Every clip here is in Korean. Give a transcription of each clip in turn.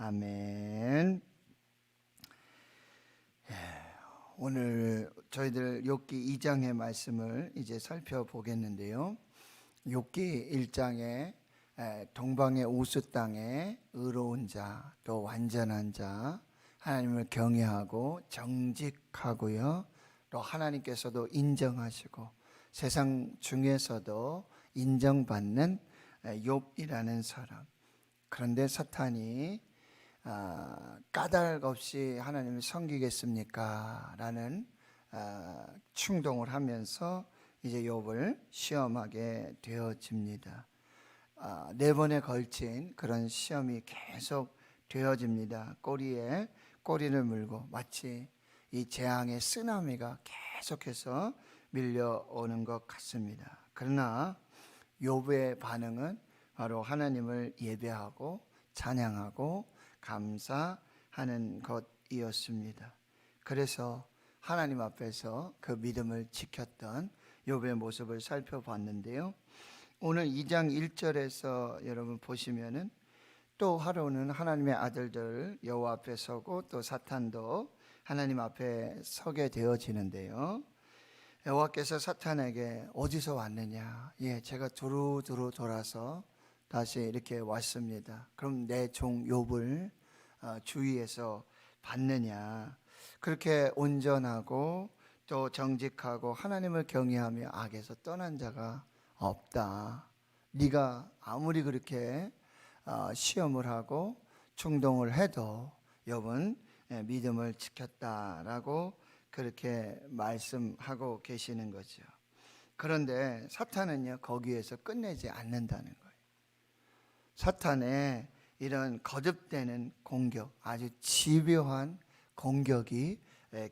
아멘. 오늘 저희들 욥기 2장의 말씀을 이제 살펴보겠는데요. 욥기 1장에 동방의 우스 땅에 의로운 자, 또 완전한 자, 하나님을 경외하고 정직하고요, 또 하나님께서도 인정하시고 세상 중에서도 인정받는 욥이라는 사람. 그런데 사탄이 까닭 없이 하나님을 섬기겠습니까? 라는 충동을 하면서 이제 욥을 시험하게 되어집니다. 4번에 걸친 그런 시험이 계속 되어집니다. 꼬리에 꼬리를 물고 마치 이 재앙의 쓰나미가 계속해서 밀려오는 것 같습니다. 그러나 욥의 반응은 바로 하나님을 예배하고 찬양하고 감사하는 것이었습니다. 그래서 하나님 앞에서 그 믿음을 지켰던 욥의 모습을 살펴봤는데요. 오늘 2장 1절에서 여러분 보시면은 또 하루는 하나님의 아들들 여호와 앞에 서고 또 사탄도 하나님 앞에 서게 되어지는데요. 여호와께서 사탄에게 어디서 왔느냐? 제가 두루두루 돌아서 다시 이렇게 왔습니다. 그럼 내 종 욥을 주위에서 봤느냐? 그렇게 온전하고 또 정직하고 하나님을 경외하며 악에서 떠난 자가 없다. 네가 아무리 그렇게 시험을 하고 충동을 해도 욥은 믿음을 지켰다라고 그렇게 말씀하고 계시는 거죠. 그런데 사탄은요, 거기에서 끝내지 않는다는 거예요. 사탄의 이런 거듭되는 공격, 아주 집요한 공격이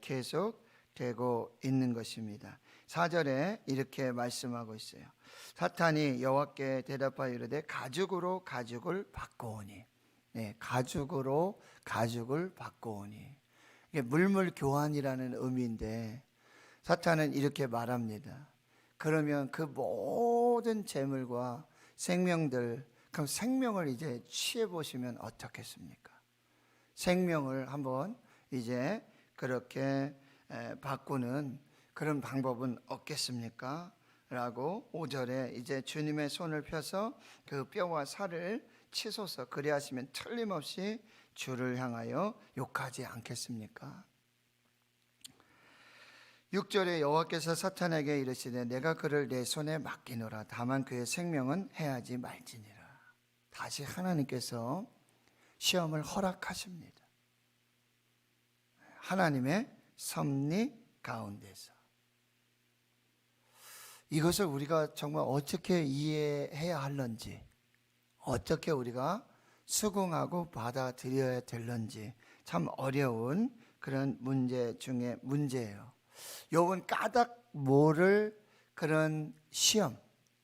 계속 되고 있는 것입니다. 4절에 이렇게 말씀하고 있어요. 사탄이 여호와께 대답하여 이르되 가죽으로 가죽을 바꾸오니, 가죽으로 가죽을 바꾸오니, 이게 물물 교환이라는 의미인데 사탄은 이렇게 말합니다. 그러면 그 모든 재물과 생명들, 그럼 생명을 이제 취해 보시면 어떻겠습니까? 생명을 한번 이제 그렇게 바꾸는 그런 방법은 없겠습니까? 라고 5절에 이제 주님의 손을 펴서 그 뼈와 살을 치소서, 그리하시면 틀림없이 주를 향하여 욕하지 않겠습니까? 6절에 여호와께서 사탄에게 이르시되 내가 그를 내 손에 맡기노라. 다만 그의 생명은 해하지 말지니라. 다시 하나님께서 시험을 허락하십니다. 하나님의 섭리 가운데서. 이것을 우리가 정말 어떻게 이해해야 할런지, 어떻게 우리가 수긍하고 받아들여야 될런지 참 어려운 그런 문제 중에 문제예요. 욥은 까닭 모를 그런 시험.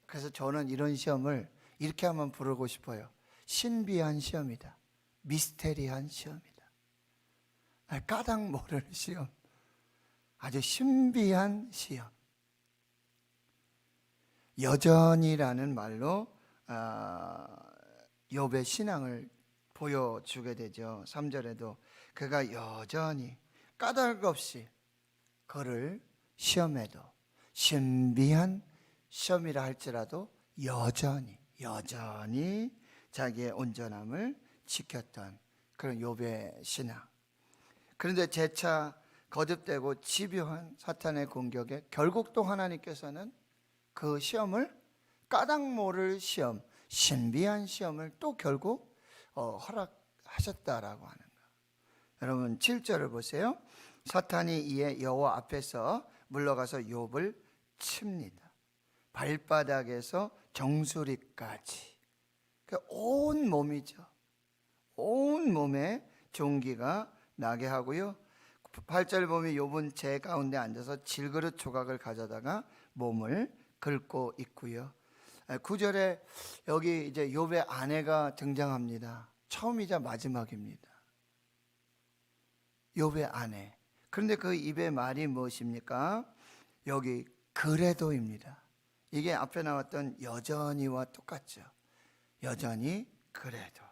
그래서 저는 이런 시험을 이렇게 한번 부르고 싶어요. 신비한 시험이다. 미스테리한 시험이다. 까닭 모를 시험. 아주 신비한 시험. 여전히라는 말로 욥의 신앙을 보여주게 되죠. 3절에도 그가 여전히 까닭 없이 그를 시험해도, 신비한 시험이라 할지라도 여전히 자기의 온전함을 지켰던 그런 욥의 신앙. 그런데 재차 거듭되고 집요한 사탄의 공격에 결국 또 하나님께서는 그 시험을, 까닭 모를 시험, 신비한 시험을 또 결국 허락하셨다라고 하는 거예요. 여러분 7절을 보세요. 사탄이 이에 여호와 앞에서 물러가서 욥을 칩니다. 발바닥에서 정수리까지, 온 몸이죠. 온 몸에 종기가 나게 하고요. 8절 보면 욥은 제 가운데 앉아서 질그릇 조각을 가져다가 몸을 긁고 있고요. 9절에 여기 이제 욥의 아내가 등장합니다. 처음이자 마지막입니다. 욥의 아내. 그런데 그 입의 말이 무엇입니까? 여기 그래도입니다. 이게 앞에 나왔던 여전히와 똑같죠. 여전히 그래도.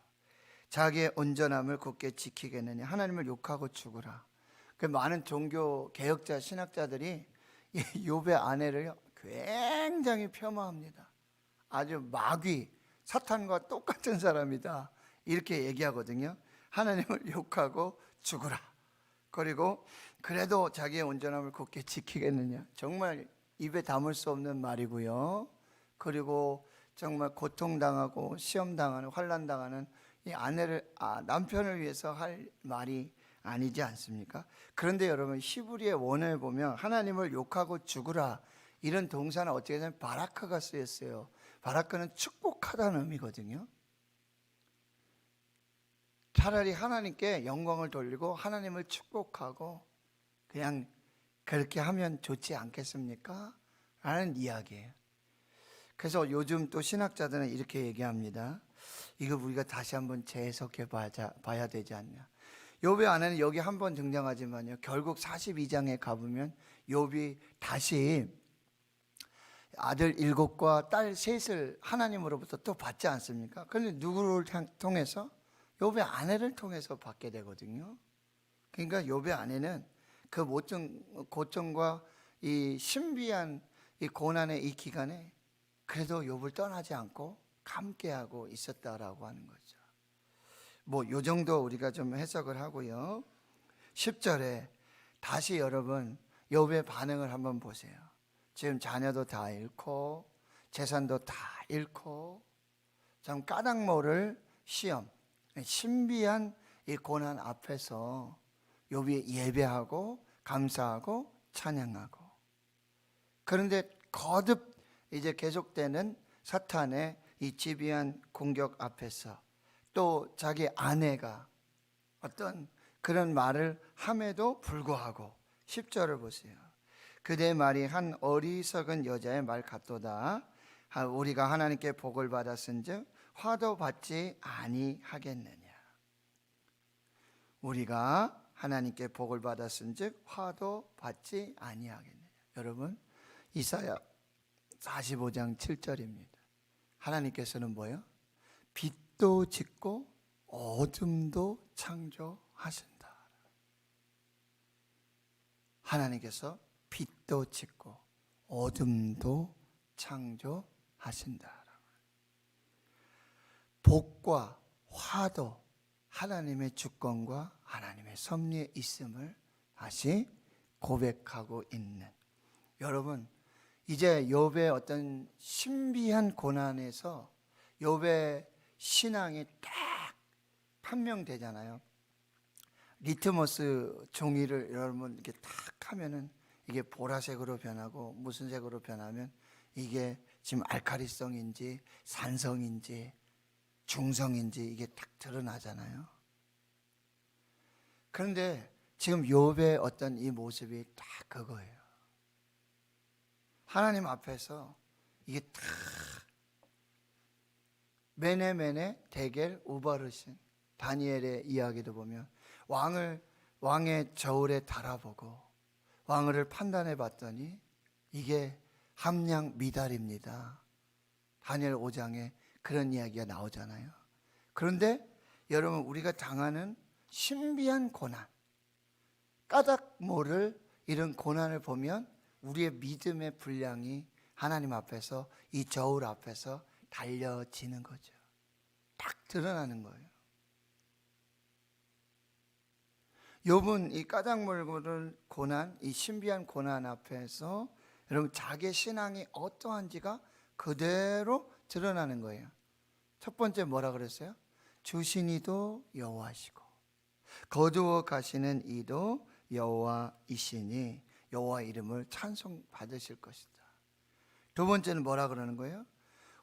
자기의 온전함을 굳게 지키겠느냐. 하나님을 욕하고 죽으라. 그 많은 종교 개혁자 신학자들이 이 욥의 아내를 굉장히 폄하합니다. 아주 마귀, 사탄과 똑같은 사람이다, 이렇게 얘기하거든요. 하나님을 욕하고 죽으라. 그리고 그래도 자기의 온전함을 굳게 지키겠느냐. 정말 입에 담을 수 없는 말이고요. 그리고 정말 고통당하고 시험당하는, 환난당하는 이 남편을 위해서 할 말이 아니지 않습니까? 그런데 여러분, 히브리의 원어에 보면 하나님을 욕하고 죽으라, 이런 동사는 어떻게 되면 바라크가 쓰였어요. 바라크는 축복하다는 의미거든요. 차라리 하나님께 영광을 돌리고 하나님을 축복하고 그냥 그렇게 하면 좋지 않겠습니까? 라는 이야기예요. 그래서 요즘 또 신학자들은 이렇게 얘기합니다. 이거 우리가 다시 한번 재해석해 봐야 되지 않냐. 욥의 아내는 여기 한 번 등장하지만요, 결국 42장에 가보면 욥이 다시 아들 7과 딸 3을 하나님으로부터 또 받지 않습니까? 그런데 누구를 통해서? 욥의 아내를 통해서 받게 되거든요. 그러니까 욥의 아내는 그 고통과 이 신비한 이 고난의 이 기간에 그래도 욥을 떠나지 않고 함께하고 있었다라고 하는 거죠. 뭐 요 정도 우리가 좀 해석을 하고요. 10절에 다시 여러분 욥의 반응을 한번 보세요. 지금 자녀도 다 잃고 재산도 다 잃고 참 까닭 모를 시험, 신비한 이 고난 앞에서 욥이 예배하고 감사하고 찬양하고, 그런데 거듭 이제 계속되는 사탄의 이 지비한 공격 앞에서 또 자기 아내가 어떤 그런 말을 함에도 불구하고 10절을 보세요. 그대의 말이 한 어리석은 여자의 말 같도다. 우리가 하나님께 복을 받았은즉 화도 받지 아니하겠느냐. 우리가 하나님께 복을 받았은즉 화도 받지 아니하겠느냐. 여러분, 이사야 45장 7절입니다. 하나님께서는 뭐예요? 빛도 짓고 어둠도 창조하신다. 하나님께서 빛도 짓고 어둠도 창조하신다. 복과 화도 하나님의 주권과 하나님의 섭리에 있음을 다시 고백하고 있는, 여러분, 이제 욥의 어떤 신비한 고난에서 욥의 신앙이 딱 판명되잖아요. 리트머스 종이를 여러분 이렇게 탁 하면은 이게 보라색으로 변하고 무슨 색으로 변하면 이게 지금 알칼리성인지 산성인지 중성인지 이게 딱 드러나잖아요. 그런데 지금 욥의 어떤 이 모습이 딱 그거예요. 하나님 앞에서 이게 딱 메네메네 데겔 우바르신 다니엘의 이야기도 보면 왕의 저울에 달아보고 왕을 판단해 봤더니 이게 함량 미달입니다. 다니엘 5장에 그런 이야기가 나오잖아요. 그런데 여러분, 우리가 당하는 신비한 고난, 까닭 모를 이런 고난을 보면 우리의 믿음의 분량이 하나님 앞에서 이 저울 앞에서 달려지는 거죠. 딱 드러나는 거예요. 욥은 이 까닭모를 고난, 이 신비한 고난 앞에서 여러분 자기의 신앙이 어떠한지가 그대로 드러나는 거예요. 첫 번째 뭐라 그랬어요? 주신 이도 여호와시고 거두어 가시는 이도 여호와이시니 여호와 이름을 찬송 받으실 것이다. 두 번째는 뭐라 그러는 거예요?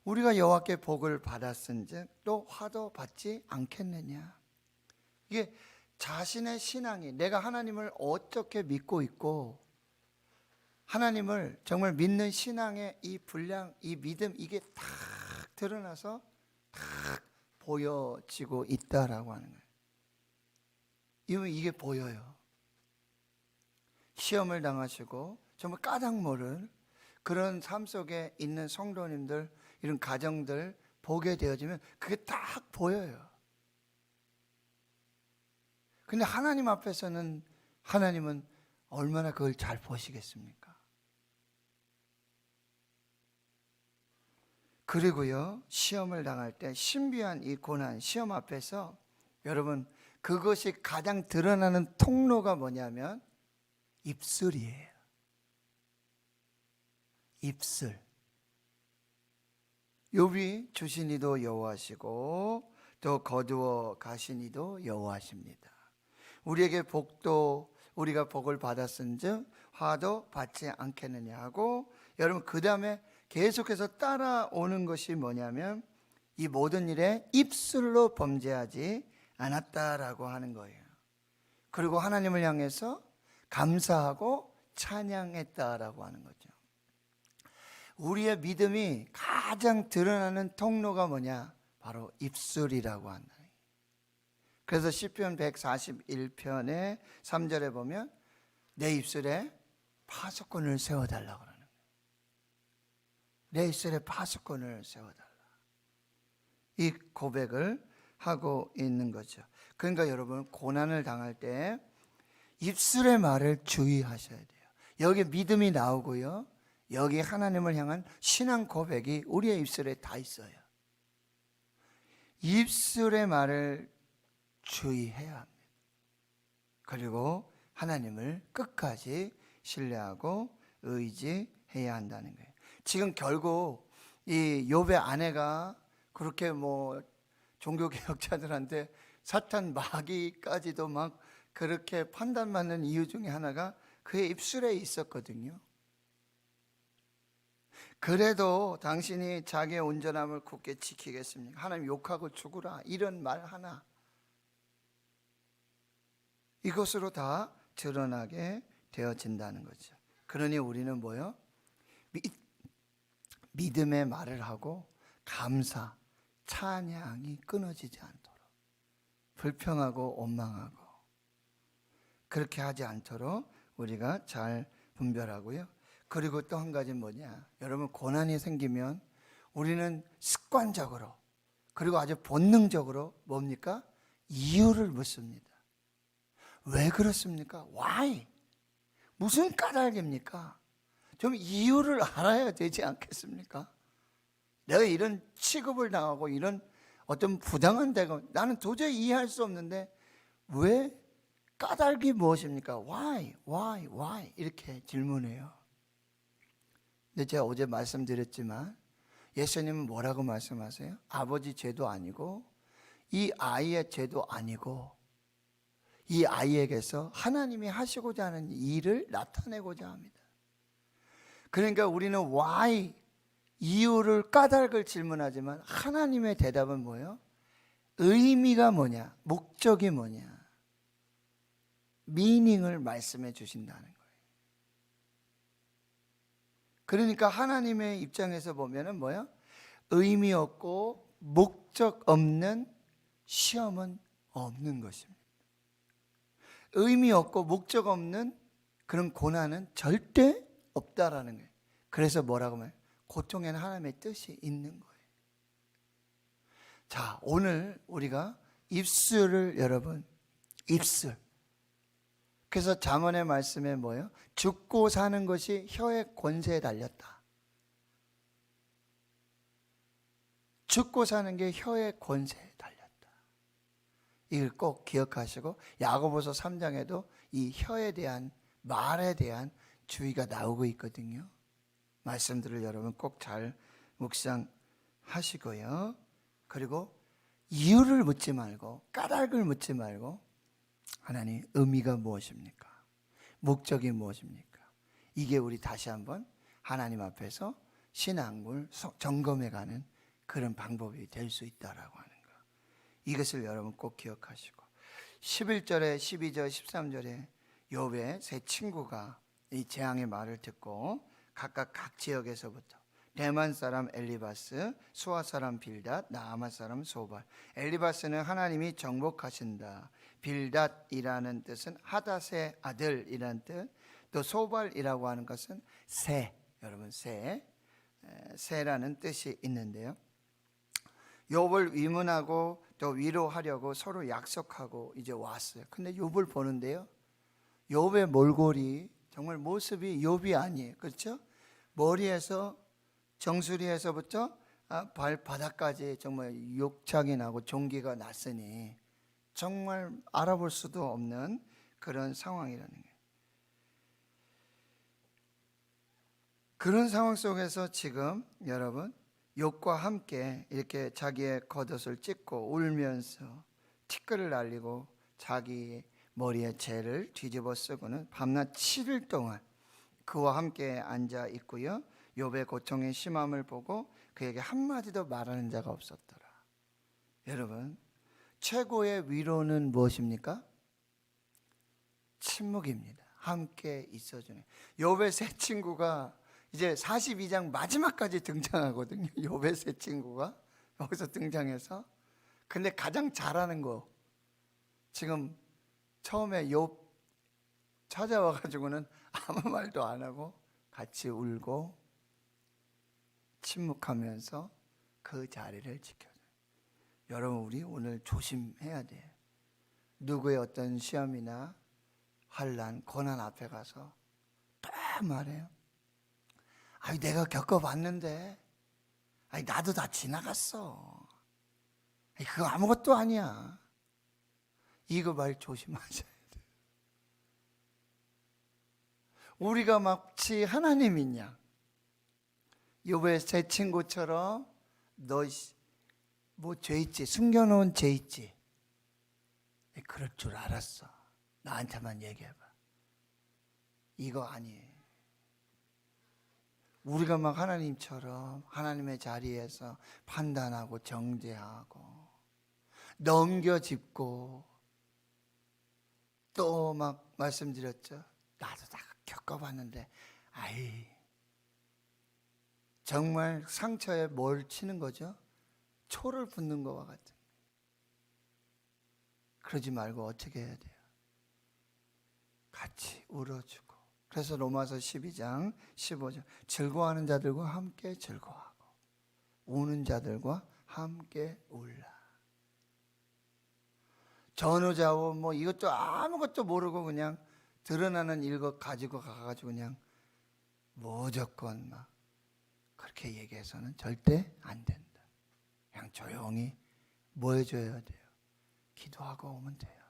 우리가 여호와께 복을 받았은즉 또 화도 받지 않겠느냐. 이게 자신의 신앙이, 내가 하나님을 어떻게 믿고 있고 하나님을 정말 믿는 신앙의 이 분량, 이 믿음, 이게 탁 드러나서 탁 보여지고 있다라고 하는 거예요. 이게 보여요. 시험을 당하시고 정말 까닭 모를 그런 삶 속에 있는 성도님들, 이런 가정들 보게 되어지면 그게 딱 보여요. 근데 하나님 앞에서는 하나님은 얼마나 그걸 잘 보시겠습니까? 그리고요, 시험을 당할 때 신비한 이 고난, 시험 앞에서 여러분, 그것이 가장 드러나는 통로가 뭐냐면 입술이에요. 입술. 욥이 주신 이도 여호와시고 또 거두어 가신 이도 여호와십니다. 우리에게 복도 우리가 복을 받았은즉 화도 받지 않겠느냐 하고, 여러분 그 다음에 계속해서 따라오는 것이 뭐냐면 이 모든 일에 입술로 범죄하지 않았다라고 하는 거예요. 그리고 하나님을 향해서 감사하고 찬양했다라고 하는 거죠. 우리의 믿음이 가장 드러나는 통로가 뭐냐? 바로 입술이라고 한다. 그래서 시편 141편의 3절에 보면 내 입술에 파수꾼을 세워달라고 그러는 거예요. 내 입술에 파수꾼을 세워달라. 이 고백을 하고 있는 거죠. 그러니까 여러분, 고난을 당할 때 입술의 말을 주의하셔야 돼요. 여기 믿음이 나오고요, 여기 하나님을 향한 신앙 고백이 우리의 입술에 다 있어요. 입술의 말을 주의해야 합니다. 그리고 하나님을 끝까지 신뢰하고 의지해야 한다는 거예요. 지금 결국 이 욥의 아내가 그렇게 종교개혁자들한테 사탄 마귀까지도 막 그렇게 판단받는 이유 중에 하나가 그의 입술에 있었거든요. 그래도 당신이 자기의 온전함을 굳게 지키겠습니까? 하나님 욕하고 죽으라, 이런 말 하나, 이것으로 다 드러나게 되어진다는 거죠. 그러니 우리는 뭐요? 믿음의 말을 하고 감사, 찬양이 끊어지지 않도록, 불평하고 원망하고 그렇게 하지 않도록 우리가 잘 분별하고요. 그리고 또 한 가지는 뭐냐? 여러분, 고난이 생기면 우리는 습관적으로 그리고 아주 본능적으로 뭡니까? 이유를 묻습니다. 왜 그렇습니까? Why? 무슨 까닭입니까? 좀 이유를 알아야 되지 않겠습니까? 내가 이런 취급을 당하고 이런 어떤 부당한 대가 나는 도저히 이해할 수 없는데 왜, 까닭이 무엇입니까? Why? 이렇게 질문해요. 근데 제가 어제 말씀드렸지만 예수님은 뭐라고 말씀하세요? 아버지 죄도 아니고 이 아이의 죄도 아니고 이 아이에게서 하나님이 하시고자 하는 일을 나타내고자 합니다. 그러니까 우리는 why, 이유를, 까닭을 질문하지만 하나님의 대답은 뭐예요? 의미가 뭐냐? 목적이 뭐냐? 미닝을 말씀해 주신다는 거예요. 그러니까 하나님의 입장에서 보면은 뭐예요? 의미 없고 목적 없는 시험은 없는 것입니다. 의미 없고 목적 없는 그런 고난은 절대 없다라는 거예요. 그래서 뭐라고 말해요? 고통에는 하나님의 뜻이 있는 거예요. 자, 오늘 우리가 입술을, 여러분, 입술. 그래서 잠언의 말씀에 뭐예요? 죽고 사는 것이 혀의 권세에 달렸다. 죽고 사는 게 혀의 권세에 달렸다. 이걸 꼭 기억하시고, 야고보서 3장에도 이 혀에 대한, 말에 대한 주의가 나오고 있거든요. 말씀들을 여러분 꼭 잘 묵상하시고요. 그리고 이유를 묻지 말고, 까닭을 묻지 말고, 하나님 의미가 무엇입니까? 목적이 무엇입니까? 이게 우리 다시 한번 하나님 앞에서 신앙을 점검해가는 그런 방법이 될 수 있다라고 하는 거. 이것을 여러분 꼭 기억하시고, 11절에 12절 13절에 욥의 세 친구가 이 재앙의 말을 듣고 각각 각 지역에서부터 대만 사람 엘리바스, 수아 사람 빌닷, 나아마 사람 소발. 엘리바스는 하나님이 정복하신다. 빌닷이라는 뜻은 하닷의 아들이라는 뜻. 또 소발이라고 하는 것은 새, 여러분 새라는 뜻이 있는데요. 욥을 위문하고 또 위로하려고 서로 약속하고 이제 왔어요. 근데 욥을 보는데요, 욥의 몰골이 정말 모습이 욥이 아니에요. 그렇죠? 머리에서 정수리에서부터 발바닥까지 정말 욕창이 나고 종기가 났으니 정말 알아볼 수도 없는 그런 상황이라는 거예요. 그런 상황 속에서 지금 여러분 욥과 함께 이렇게 자기의 겉옷을 찢고 울면서 티끌을 날리고 자기 머리에 재를 뒤집어 쓰고는 밤낮 7일 동안 그와 함께 앉아 있고요, 욥의 고통의 심함을 보고 그에게 한마디도 말하는 자가 없었더라. 여러분, 최고의 위로는 무엇입니까? 침묵입니다. 함께 있어주는. 욥의 세 친구가 이제 42장 마지막까지 등장하거든요. 욥의 세 친구가 여기서 등장해서, 근데 가장 잘하는 거, 지금 처음에 욥 찾아와 가지고는 아무 말도 안 하고 같이 울고 침묵하면서 그 자리를 지켜줘요. 여러분, 우리 오늘 조심해야 돼요. 누구의 어떤 시험이나 환난, 고난 앞에 가서 또 말해요. 아니, 내가 겪어봤는데, 아니, 나도 다 지나갔어. 아니, 그거 아무것도 아니야. 이거 말 조심하셔야 돼요. 우리가 마치 하나님인 양, 욥의 세 친구처럼 너 뭐 죄 있지, 숨겨놓은 죄 있지, 그럴 줄 알았어. 나한테만 얘기해봐. 이거 아니에요. 우리가 막 하나님처럼 하나님의 자리에서 판단하고 정죄하고 넘겨짚고 또 막 말씀드렸죠. 나도 다 겪어봤는데, 아이, 정말 상처에 뭘 치는 거죠? 초를 붓는 것과 같은. 그러지 말고 어떻게 해야 돼요? 같이 울어주고. 그래서 로마서 12장 15절, 즐거워하는 자들과 함께 즐거워하고 우는 자들과 함께 울라. 전후좌우 뭐 이것도 아무것도 모르고 그냥 드러나는 일것 가지고 가가지고 그냥 무조건 막 그렇게 얘기해서는 절대 안 된다. 그냥 조용히 뭐 해줘야 돼요? 기도하고 오면 돼요.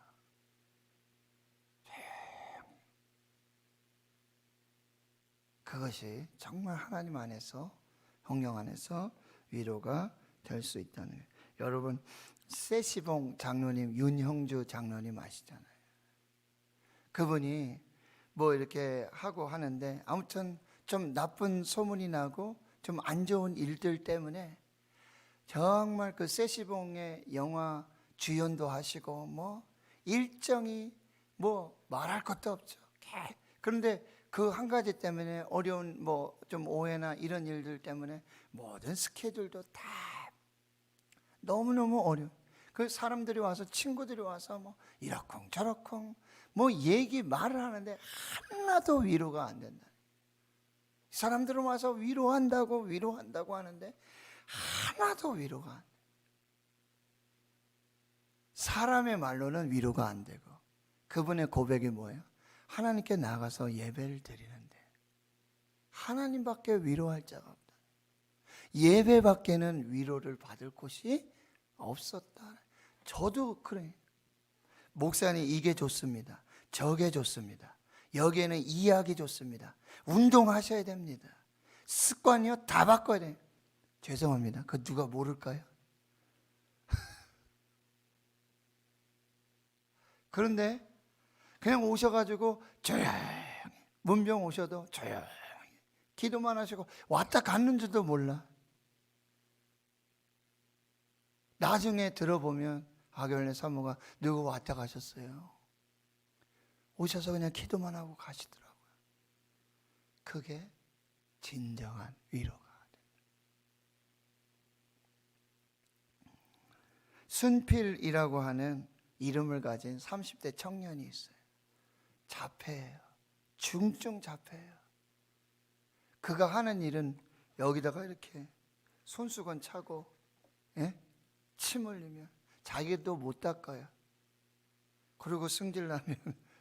그것이 정말 하나님 안에서, 성령 안에서 위로가 될 수 있다는 거예요. 여러분, 세시봉 장로님, 윤형주 장로님 아시잖아요. 그분이 뭐 이렇게 하고 하는데 아무튼 좀 나쁜 소문이 나고 좀 안 좋은 일들 때문에 정말 그 세시봉의 영화 주연도 하시고 뭐 일정이 뭐 말할 것도 없죠. 그런데 그 한 가지 때문에 어려운 뭐 좀 오해나 이런 일들 때문에 모든 스케줄도 다 너무너무 어려워. 그 사람들이 와서, 친구들이 와서 뭐 이러쿵 저러쿵 뭐 얘기 말을 하는데 하나도 위로가 안 된다. 사람들은 와서 위로한다고 하는데 하나도 위로가 안 돼. 사람의 말로는 위로가 안 되고, 그분의 고백이 뭐예요? 하나님께 나가서 예배를 드리는데 하나님밖에 위로할 자가 없다. 예배밖에는 위로를 받을 곳이 없었다. 저도 그래. 목사님 이게 좋습니다. 저게 좋습니다. 여기에는 이야기 좋습니다. 운동하셔야 됩니다. 습관이요 다 바꿔야 돼요. 죄송합니다. 그 누가 모를까요? 그런데 그냥 오셔가지고 조용히, 문병 오셔도 조용히 기도만 하시고 왔다 갔는지도 몰라. 나중에 들어보면 하결네 사모가 누구 왔다 가셨어요. 오셔서 그냥 기도만 하고 가시더라고요. 그게 진정한 위로가 됩니다. 순필이라고 하는 이름을 가진 30대 청년이 있어요. 자폐예요. 중증 자폐예요. 그가 하는 일은 여기다가 이렇게 손수건 차고, 예? 침 흘리면 자기도 못 닦아요. 그리고 승질나면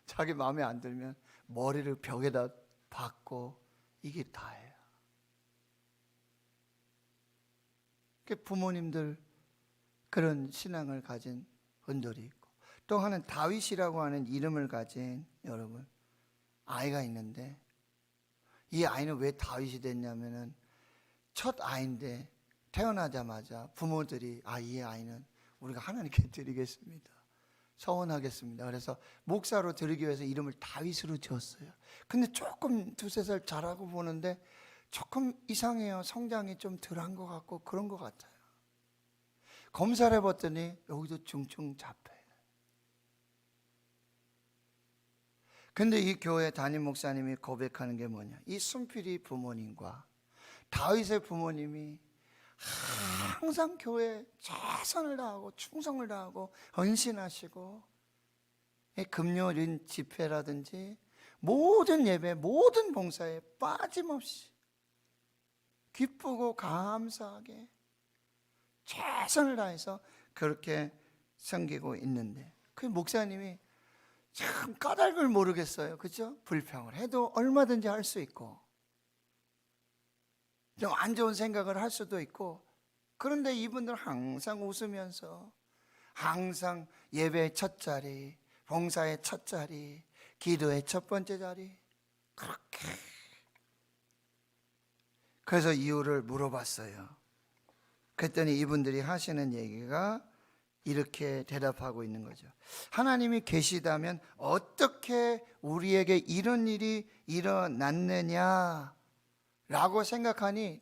자기 마음에 안 들면 머리를 벽에다 박고, 이게 다예요. 부모님들 그런 신앙을 가진 분들이 있고, 또 하나는 다윗이라고 하는 이름을 가진 여러분 아이가 있는데, 이 아이는 왜 다윗이 됐냐면은 첫 아이인데 태어나자마자 부모들이 이 아이는 우리가 하나님께 드리겠습니다, 서원하겠습니다, 그래서 목사로 드리기 위해서 이름을 다윗으로 지었어요. 근데 조금 2-3살 자라고 보는데 조금 이상해요. 성장이 좀 덜한 것 같고 그런 것 같아요. 검사를 해봤더니 여기도 중증 자폐. 근데 이 교회 담임 목사님이 고백하는 게 뭐냐, 이 순필이 부모님과 다윗의 부모님이 항상 교회에 최선을 다하고 충성을 다하고 헌신하시고, 금요일 집회라든지 모든 예배, 모든 봉사에 빠짐없이 기쁘고 감사하게 최선을 다해서 그렇게 섬기고 있는데, 그 목사님이 참 까닭을 모르겠어요. 그렇죠? 불평을 해도 얼마든지 할 수 있고 좀 안 좋은 생각을 할 수도 있고, 그런데 이분들 항상 웃으면서 항상 예배의 첫 자리, 봉사의 첫 자리, 기도의 첫 번째 자리, 그렇게. 그래서 이유를 물어봤어요. 그랬더니 이분들이 하시는 얘기가 이렇게 대답하고 있는 거죠. 하나님이 계시다면 어떻게 우리에게 이런 일이 일어났느냐 라고 생각하니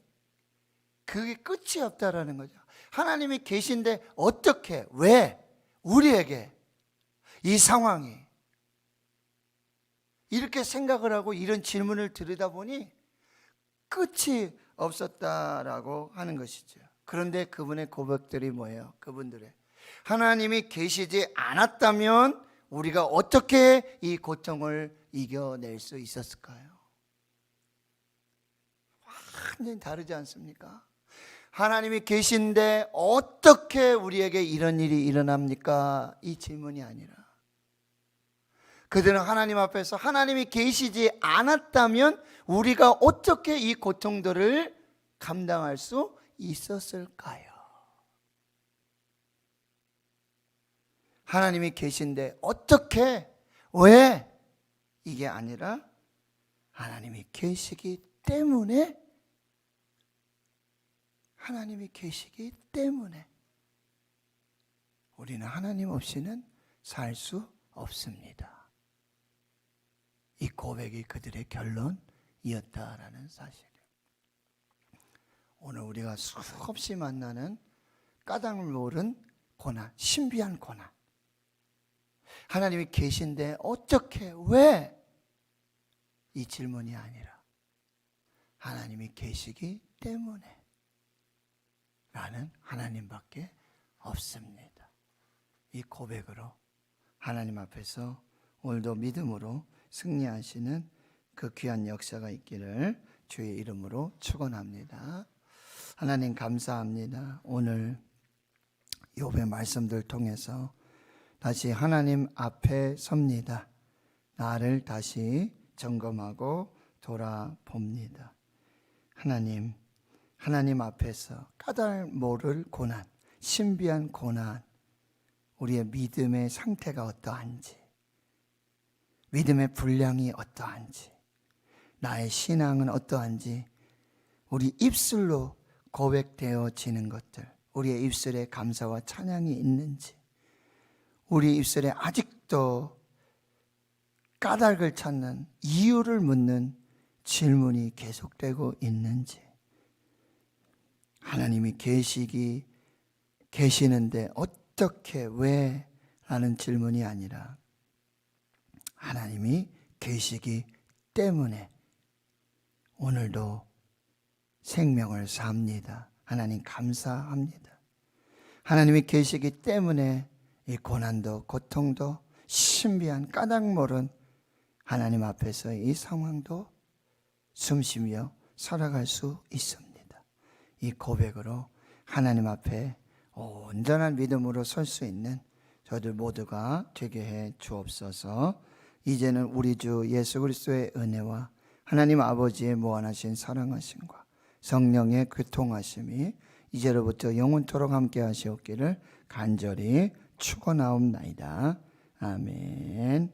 그게 끝이 없다라는 거죠. 하나님이 계신데 어떻게, 왜 우리에게 이 상황이, 이렇게 생각을 하고 이런 질문을 들여다보니 끝이 없었다라고 하는 것이죠. 그런데 그분의 고백들이 뭐예요? 그분들의 하나님이 계시지 않았다면 우리가 어떻게 이 고통을 이겨낼 수 있었을까요? 완전히 다르지 않습니까? 하나님이 계신데 어떻게 우리에게 이런 일이 일어납니까? 이 질문이 아니라, 그들은 하나님 앞에서 하나님이 계시지 않았다면 우리가 어떻게 이 고통들을 감당할 수 있었을까요? 하나님이 계신데 어떻게, 왜, 이게 아니라 하나님이 계시기 때문에, 하나님이 계시기 때문에 우리는 하나님 없이는 살 수 없습니다. 이 고백이 그들의 결론이었다라는 사실이에요. 오늘 우리가 수없이 만나는 까닭을 모른 고난, 신비한 고난, 하나님이 계신데 어떻게, 왜, 이 질문이 아니라 하나님이 계시기 때문에 라는 하나님밖에 없습니다. 이 고백으로 하나님 앞에서 오늘도 믿음으로 승리하시는 그 귀한 역사가 있기를 주의 이름으로 축원합니다. 하나님 감사합니다. 오늘 욥의 말씀들 통해서 다시 하나님 앞에 섭니다. 나를 다시 점검하고 돌아봅니다. 하나님 앞에서 까닭 모를 고난, 신비한 고난, 우리의 믿음의 상태가 어떠한지, 믿음의 분량이 어떠한지, 나의 신앙은 어떠한지, 우리 입술로 고백되어지는 것들, 우리의 입술에 감사와 찬양이 있는지, 우리 입술에 아직도 까닭을 찾는, 이유를 묻는 질문이 계속되고 있는지, 하나님이 계시는데 어떻게, 왜? 라는 질문이 아니라 하나님이 계시기 때문에 오늘도 생명을 삽니다. 하나님 감사합니다. 하나님이 계시기 때문에 이 고난도 고통도 신비한 까닭 모른 하나님 앞에서 이 상황도 숨쉬며 살아갈 수 있습니다. 이 고백으로 하나님 앞에 온전한 믿음으로 설 수 있는 저희들 모두가 되게 해 주옵소서. 이제는 우리 주 예수 그리스도의 은혜와 하나님 아버지의 무한하신 사랑하심과 성령의 교통하심이 이제로부터 영원토록 함께 하시옵기를 간절히 축원하옵나이다. 아멘.